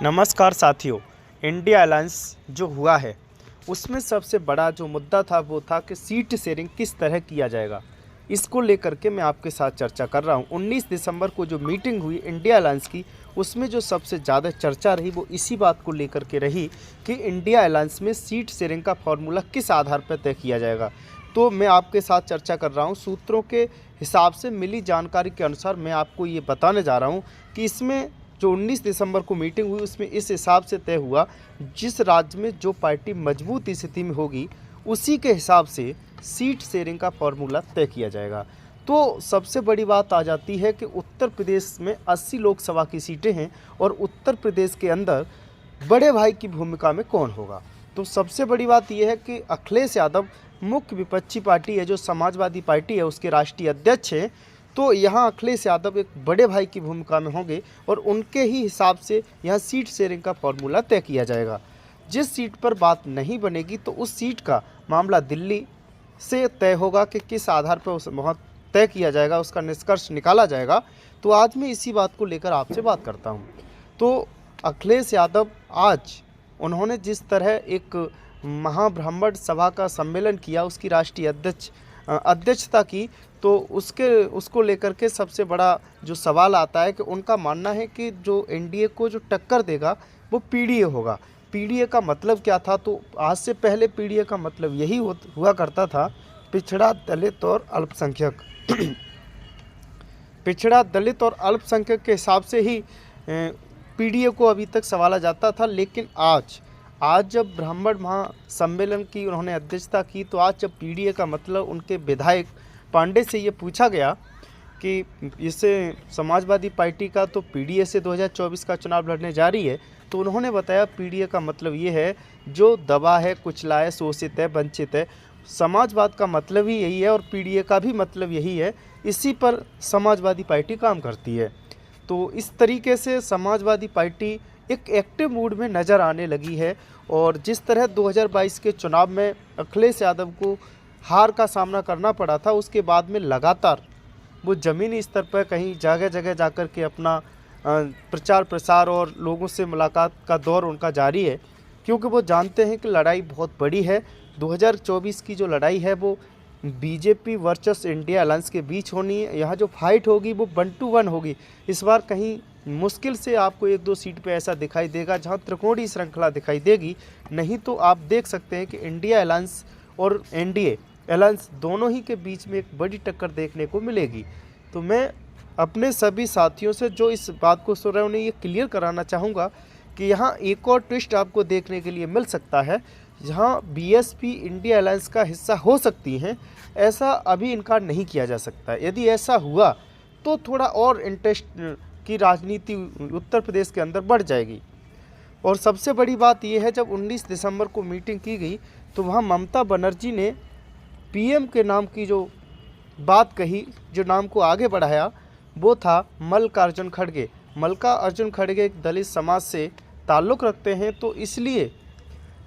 नमस्कार साथियों। India alliance जो हुआ है उसमें सबसे बड़ा जो मुद्दा था वो था कि सीट शेयरिंग किस तरह किया जाएगा। इसको लेकर के मैं आपके साथ चर्चा कर रहा हूँ। 19 दिसंबर को जो मीटिंग हुई इंडिया अलायंस की, उसमें जो सबसे ज़्यादा चर्चा रही वो इसी बात को लेकर के रही कि इंडिया अलायंस में सीट शेयरिंग का फॉर्मूला किस आधार पर तय किया जाएगा। तो मैं आपके साथ चर्चा कर रहा हूँ। सूत्रों के हिसाब से मिली जानकारी के अनुसार मैं आपको ये बताने जा रहा हूँ कि इसमें जो 19 दिसंबर को मीटिंग हुई उसमें इस हिसाब से तय हुआ, जिस राज्य में जो पार्टी मजबूत स्थिति में होगी उसी के हिसाब से सीट शेयरिंग का फॉर्मूला तय किया जाएगा। तो सबसे बड़ी बात आ जाती है कि उत्तर प्रदेश में 80 लोकसभा की सीटें हैं और उत्तर प्रदेश के अंदर बड़े भाई की भूमिका में कौन होगा। तो सबसे बड़ी बात यह है कि अखिलेश यादव मुख्य विपक्षी पार्टी है, जो समाजवादी पार्टी है, उसके राष्ट्रीय अध्यक्ष हैं। तो यहाँ अखिलेश यादव एक बड़े भाई की भूमिका में होंगे और उनके ही हिसाब से यहाँ सीट शेयरिंग का फॉर्मूला तय किया जाएगा। जिस सीट पर बात नहीं बनेगी तो उस सीट का मामला दिल्ली से तय होगा कि किस आधार पर उस वहाँ तय किया जाएगा, उसका निष्कर्ष निकाला जाएगा। तो आज मैं इसी बात को लेकर आपसे बात करता हूँ। तो अखिलेश यादव आज उन्होंने जिस तरह एक महाब्राह्मण सभा का सम्मेलन किया, उसकी राष्ट्रीय अध्यक्षता की, तो उसको लेकर के सबसे बड़ा जो सवाल आता है कि उनका मानना है कि जो एनडीए को जो टक्कर देगा वो पीडीए होगा। पीडीए का मतलब क्या था? तो आज से पहले पीडीए का मतलब यही हुआ करता था, पिछड़ा दलित और अल्पसंख्यक। पिछड़ा दलित और अल्पसंख्यक के हिसाब से ही पीडीए को अभी तक संभाला जाता था। लेकिन आज जब ब्राह्मण महासम्मेलन की उन्होंने अध्यक्षता की, तो आज जब पीडीए का मतलब उनके विधायक पांडे से ये पूछा गया कि इससे समाजवादी पार्टी का तो पीडीए से 2024 का चुनाव लड़ने जा रही है, तो उन्होंने बताया पीडीए का मतलब ये है जो दबा है, कुचला है, शोषित है, वंचित है। समाजवाद का मतलब ही यही है और पीडीए का भी मतलब यही है। इसी पर समाजवादी पार्टी काम करती है। तो इस तरीके से समाजवादी पार्टी एक एक्टिव मूड में नज़र आने लगी है। और जिस तरह 2022 के चुनाव में अखिलेश यादव को हार का सामना करना पड़ा था, उसके बाद में लगातार वो ज़मीनी स्तर पर कहीं जगह जगह जाकर के अपना प्रचार प्रसार और लोगों से मुलाकात का दौर उनका जारी है, क्योंकि वो जानते हैं कि लड़ाई बहुत बड़ी है। 2024 की जो लड़ाई है वो बीजेपी वर्सेस इंडिया अलायंस के बीच होनी है। यहाँ जो फाइट होगी वो 1 to 1 होगी। इस बार कहीं मुश्किल से आपको 1-2 सीट पे ऐसा दिखाई देगा जहाँ त्रिकोणीय श्रृंखला दिखाई देगी, नहीं तो आप देख सकते हैं कि इंडिया अलायंस और एनडीए अलायंस दोनों ही के बीच में एक बड़ी टक्कर देखने को मिलेगी। तो मैं अपने सभी साथियों से जो इस बात को सुन रहे हैं उन्हें ये क्लियर कराना चाहूँगा कि यहाँ एक और ट्विस्ट आपको देखने के लिए मिल सकता है, जहाँ बीएसपी इंडिया अलायंस का हिस्सा हो सकती हैं। ऐसा अभी इनकार नहीं किया जा सकता। यदि ऐसा हुआ तो थोड़ा और इंटरेस्ट की राजनीति उत्तर प्रदेश के अंदर बढ़ जाएगी। और सबसे बड़ी बात यह है, जब 19 दिसंबर को मीटिंग की गई तो वहाँ ममता बनर्जी ने पीएम के नाम की जो बात कही, जो नाम को आगे बढ़ाया, वो था मल्लिकार्जुन खड़गे। मल्लिकार्जुन खड़गे एक दलित समाज से ताल्लुक़ रखते हैं, तो इसलिए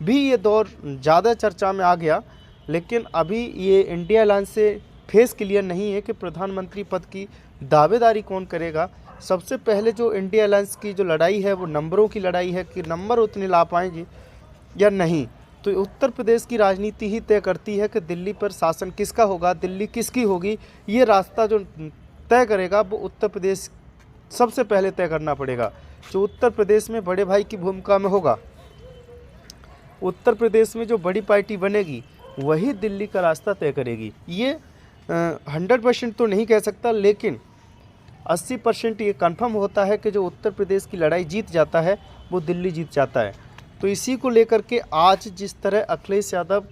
भी ये दौर ज़्यादा चर्चा में आ गया। लेकिन अभी ये इंडिया अलायंस से फेस क्लियर नहीं है कि प्रधानमंत्री पद की दावेदारी कौन करेगा। सबसे पहले जो इंडिया अलायंस की जो लड़ाई है वो नंबरों की लड़ाई है कि नंबर उतने ला पाएंगे या नहीं। तो उत्तर प्रदेश की राजनीति ही तय करती है कि दिल्ली पर शासन किसका होगा, दिल्ली किसकी होगी। ये रास्ता जो तय करेगा वो उत्तर प्रदेश सबसे पहले तय करना पड़ेगा। जो उत्तर प्रदेश में बड़े भाई की भूमिका में होगा, उत्तर प्रदेश में जो बड़ी पार्टी बनेगी वही दिल्ली का रास्ता तय करेगी। ये 100% तो नहीं कह सकता, लेकिन 80% ये कंफर्म होता है कि जो उत्तर प्रदेश की लड़ाई जीत जाता है वो दिल्ली जीत जाता है। तो इसी को लेकर के आज जिस तरह अखिलेश यादव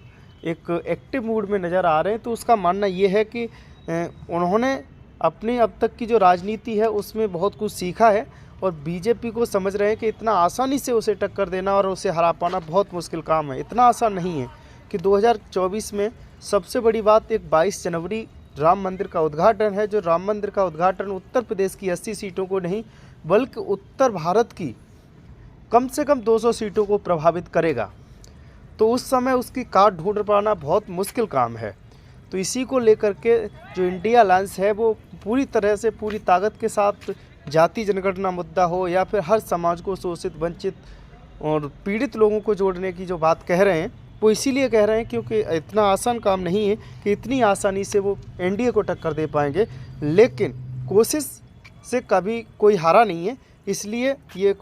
एक एक्टिव मूड में नज़र आ रहे हैं, तो उसका मानना ये है कि उन्होंने अपनी अब तक की जो राजनीति है उसमें बहुत कुछ सीखा है और बीजेपी को समझ रहे हैं कि इतना आसानी से उसे टक्कर देना और उसे हरा पाना बहुत मुश्किल काम है। इतना आसान नहीं है कि 2024 में सबसे बड़ी बात एक 22 जनवरी राम मंदिर का उद्घाटन है। जो राम मंदिर का उद्घाटन उत्तर प्रदेश की 80 सीटों को नहीं बल्कि उत्तर भारत की कम से कम 200 सीटों को प्रभावित करेगा। तो उस समय उसकी काट ढूंढ पाना बहुत मुश्किल काम है। तो इसी को लेकर के जो इंडिया अलायंस है वो पूरी तरह से पूरी ताकत के साथ जाति जनगणना मुद्दा हो या फिर हर समाज को शोषित, वंचित और पीड़ित लोगों को जोड़ने की जो बात कह रहे हैं, वो इसीलिए कह रहे हैं क्योंकि इतना आसान काम नहीं है कि इतनी आसानी से वो एनडीए को टक्कर दे पाएंगे, लेकिन कोशिश से कभी कोई हारा नहीं है, इसलिए ये